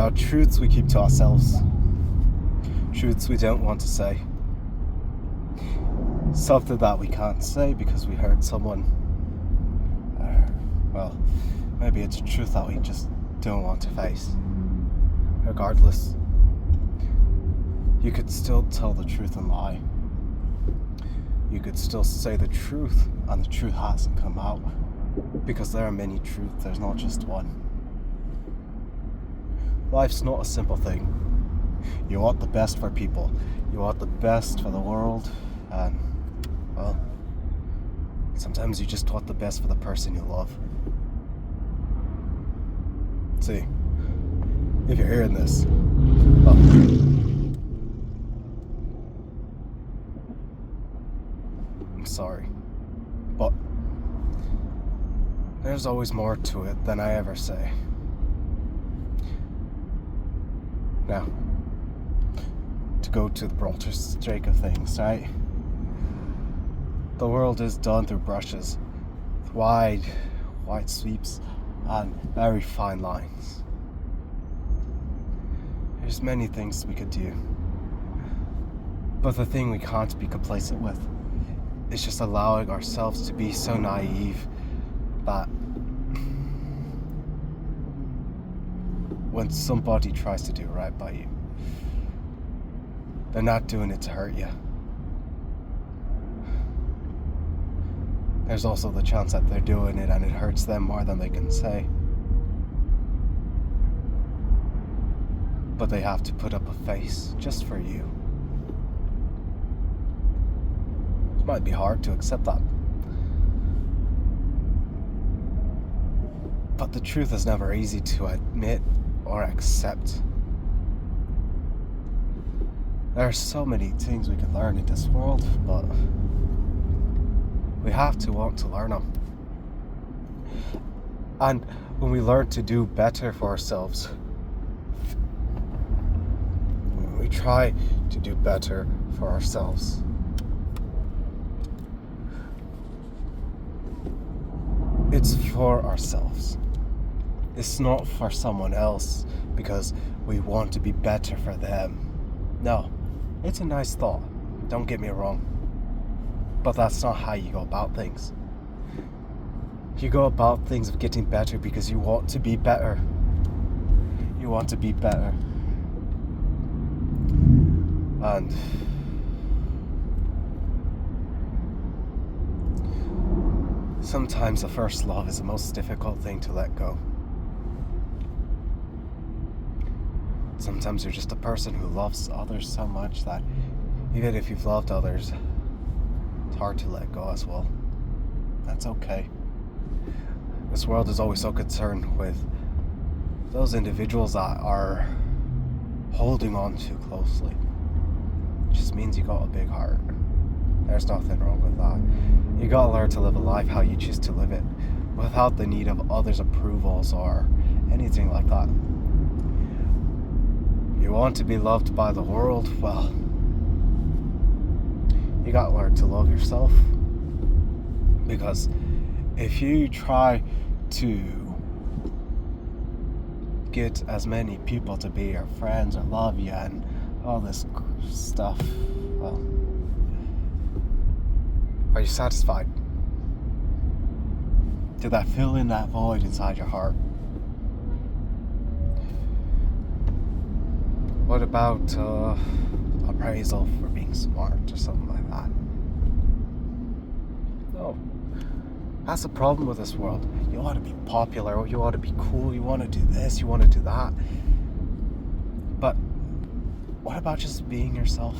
There are truths we keep to ourselves, truths we don't want to say, something that we can't say because we hurt someone. Well, maybe it's a truth that we just don't want to face. Regardless, you could still tell the truth and lie. You could still say the truth and the truth hasn't come out, because there are many truths, there's not just one. Life's not a simple thing. You want the best for people, you want the best for the world, and, well, sometimes you just want the best for the person you love. See, if you're hearing this, well, I'm sorry, but there's always more to it than I ever say. Now, to go to the broader stake of things, right? The world is done through brushes, with wide sweeps, and very fine lines. There's many things we could do, but the thing we can't be complacent with is just allowing ourselves to be so naive that when somebody tries to do right by you, they're not doing it to hurt you. There's also the chance that they're doing it and it hurts them more than they can say. But they have to put up a face just for you. It might be hard to accept that. But the truth is never easy to admit or accept. There are so many things we can learn in this world, but we have to want to learn them. And when we learn to do better for ourselves, when we try to do better for ourselves, it's for ourselves. It's not for someone else because we want to be better for them. No, it's a nice thought, don't get me wrong. But that's not how you go about things. You go about things of getting better because you want to be better. You want to be better. And sometimes the first love is the most difficult thing to let go. Sometimes you're just a person who loves others so much that even if you've loved others, it's hard to let go as well. That's okay. This world is always so concerned with those individuals that are holding on too closely. It just means you got a big heart. There's nothing wrong with that. You gotta learn to live a life how you choose to live it, without the need of others' approvals or anything like that. You want to be loved by the world? Well, you gotta learn to love yourself. Because if you try to get as many people to be your friends or love you and all this stuff, well, are you satisfied? Did that fill in that void inside your heart? What about appraisal for being smart or something like that? No. That's the problem with this world. You want to be popular, you want to be cool, you want to do this, you want to do that. But what about just being yourself?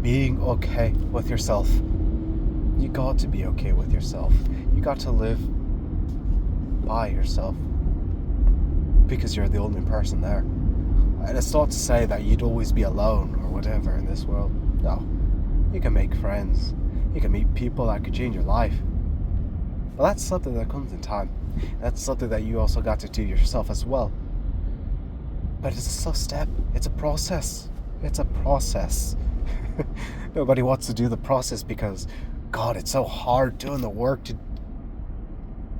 Being okay with yourself. You got to be okay with yourself. You got to live by yourself. Because you're the only person there. And it's not to say that you'd always be alone or whatever in this world. No. You can make friends. You can meet people that could change your life. But that's something that comes in time. That's something that you also got to do yourself as well. But it's a slow step. It's a process. It's a process. Nobody wants to do the process because, God, it's so hard doing the work to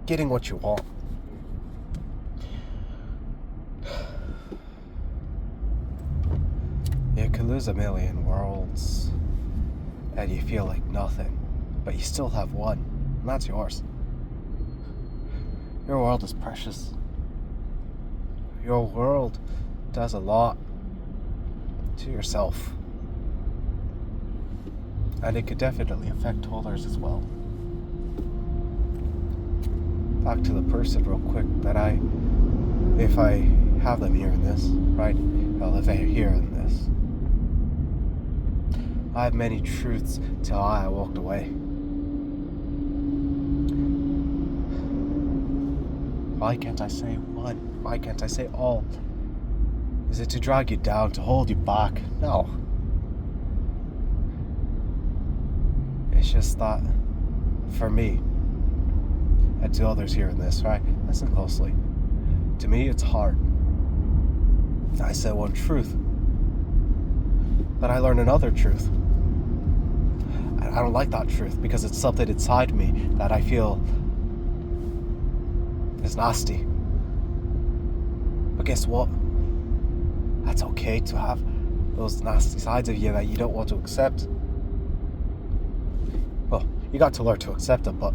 getting what you want. you could lose a million worlds and you feel like nothing, but you still have one, and that's yours. Your world is precious. Your world does a lot to yourself, and it could definitely affect others as well. Back to the person real quick that if I have them hearing this, right? Well, if they're hearing this, I have many truths till I walked away. Why can't I say one? Why can't I say all? Is it to drag you down, to hold you back? No. It's just that, for me, and to others hearing this, right? Listen closely. To me, it's hard. I say one truth, but I learn another truth. And I don't like that truth because it's something inside me that I feel is nasty. But guess what? That's okay to have those nasty sides of you that you don't want to accept. Well, you got to learn to accept them, but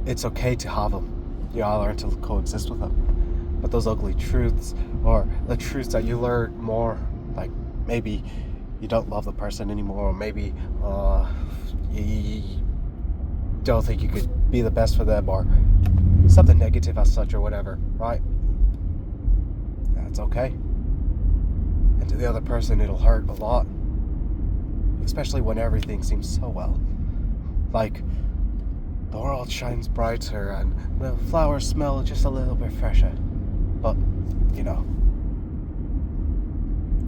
it's okay to have them. You gotta learn to coexist with them. But those ugly truths, or the truths that you learn more, like maybe you don't love the person anymore, or maybe you don't think you could be the best for them, or something negative as such, or whatever, right? That's okay. And to the other person, it'll hurt a lot, especially when everything seems so well. Like, the world shines brighter and the flowers smell just a little bit fresher. But,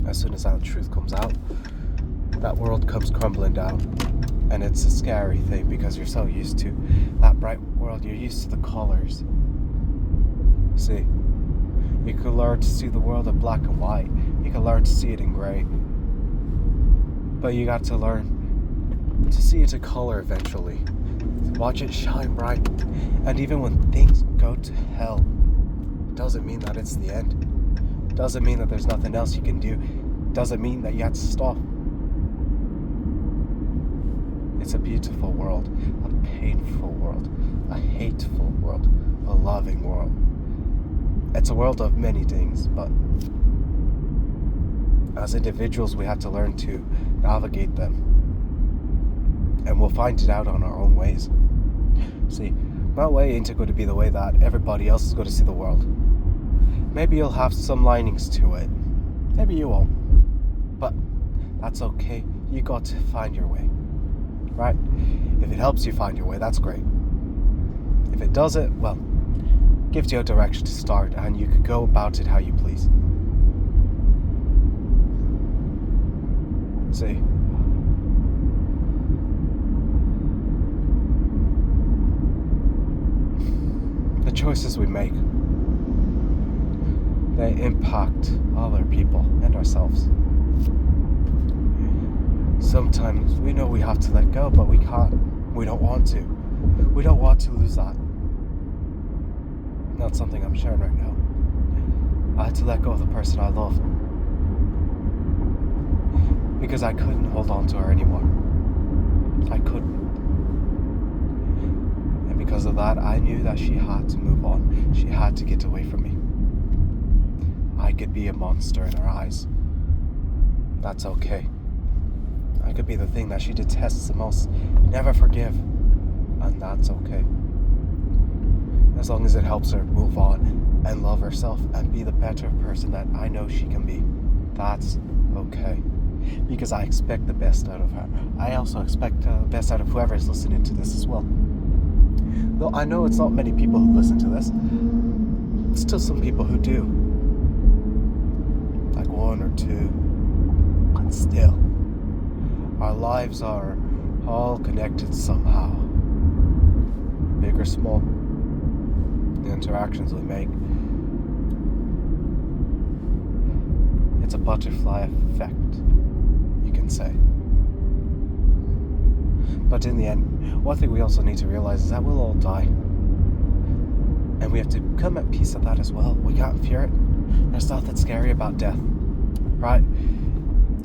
as soon as that truth comes out, that world comes crumbling down. And it's a scary thing because you're so used to that bright world. You're used to the colors. See, you could learn to see the world in black and white. You can learn to see it in gray. But you got to learn to see it in color eventually. Watch it shine bright. And even when things go to hell, doesn't mean that it's the end. Doesn't mean that there's nothing else you can do. Doesn't mean that you have to stop. It's a beautiful world, a painful world, a hateful world, a loving world. It's a world of many things, but as individuals we have to learn to navigate them. And we'll find it out on our own ways. See, my way ain't going to be the way that everybody else is going to see the world. Maybe you'll have some linings to it. Maybe you won't. But that's okay. You got to find your way. Right? If it helps you find your way, that's great. If it doesn't, well, gives you a direction to start and you could go about it how you please. See, the choices we make, they impact other people and ourselves. Sometimes we know we have to let go, but we can't. We don't want to. We don't want to lose that. That's something I'm sharing right now. I had to let go of the person I loved because I couldn't hold on to her anymore. I couldn't. And because of that, I knew that she had to move on. She had to get away from me. I could be a monster in her eyes. That's okay. I could be the thing that she detests the most, never forgive, and that's okay. As long as it helps her move on and love herself and be the better person that I know she can be, that's okay. Because I expect the best out of her. I also expect the best out of whoever is listening to this as well. Though I know it's not many people who listen to this, still some people who do. Like one or two, but still. Our lives are all connected somehow. Big or small. The interactions we make. It's a butterfly effect, you can say. But in the end, one thing we also need to realize is that we'll all die. And we have to come at peace with that as well. We can't fear it. There's nothing scary about death, right?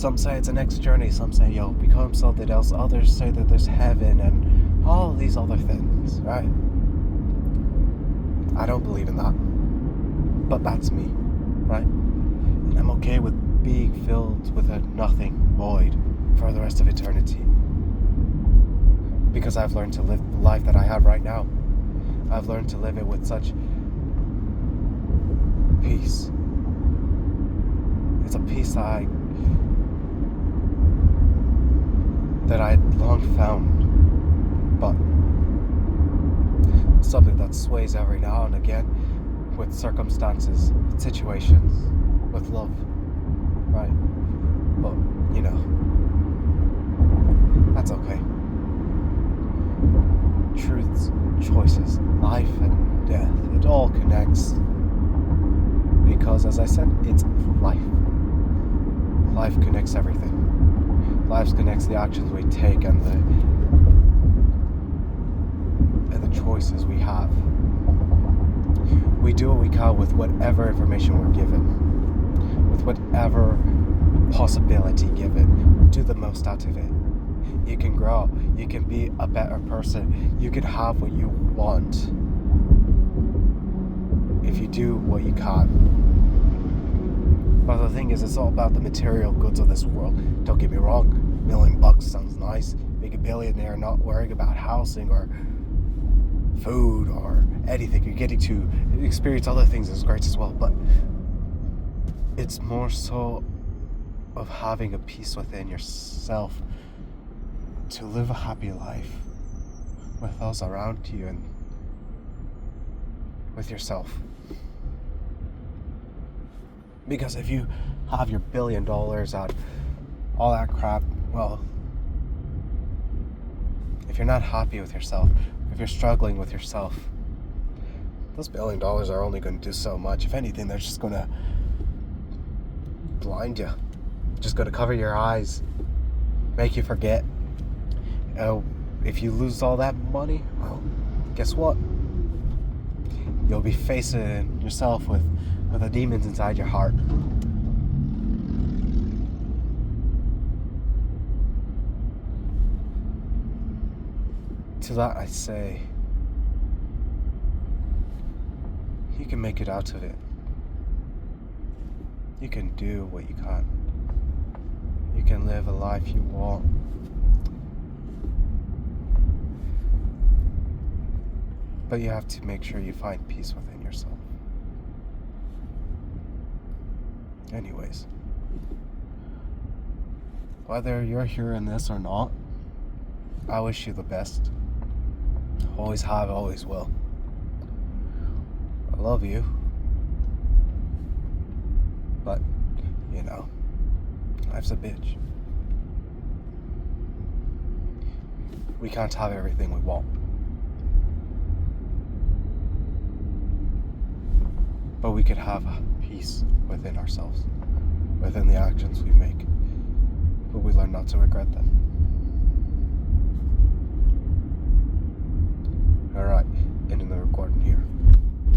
Some say it's a next journey, some say, yo, become something else, others say that there's heaven and all these other things, right? I don't believe in that, but that's me, right? And I'm okay with being filled with a nothing void for the rest of eternity, because I've learned to live the life that I have right now. I've learned to live it with such peace. It's a peace that I had long found, but something that sways every now and again with circumstances, with situations, with love, right? But, that's okay. Truths, choices, life and death, it all connects. Because, as I said, it's life. Life connects everything. Life connects the actions we take and the choices we have. We do what we can with whatever information we're given, with whatever possibility given. Do the most out of it. You can grow. You can be a better person. You can have what you want if you do what you can. But the thing is, it's all about the material goods of this world. Don't get me wrong, $1 million sounds nice. Being a billionaire, not worrying about housing or food or anything. You're getting to experience other things is great as well. But it's more so of having a peace within yourself to live a happy life with those around you and with yourself. Because if you have your $1 billion and all that crap, well, if you're not happy with yourself, if you're struggling with yourself, those $1 billion are only going to do so much. If anything, they're just going to blind you, just going to cover your eyes, make you forget. If you lose all that money, well, guess what? You'll be facing yourself with the demons inside your heart. To that I say, you can make it out of it. You can do what you can. You can live a life you want. But you have to make sure you find peace within yourself. Anyways, whether you're hearing this or not, I wish you the best. Always have, always will. I love you. But, life's a bitch. We can't have everything we want. But we could have peace within ourselves, within the actions we make. But we learn not to regret them. Alright, ending the recording here.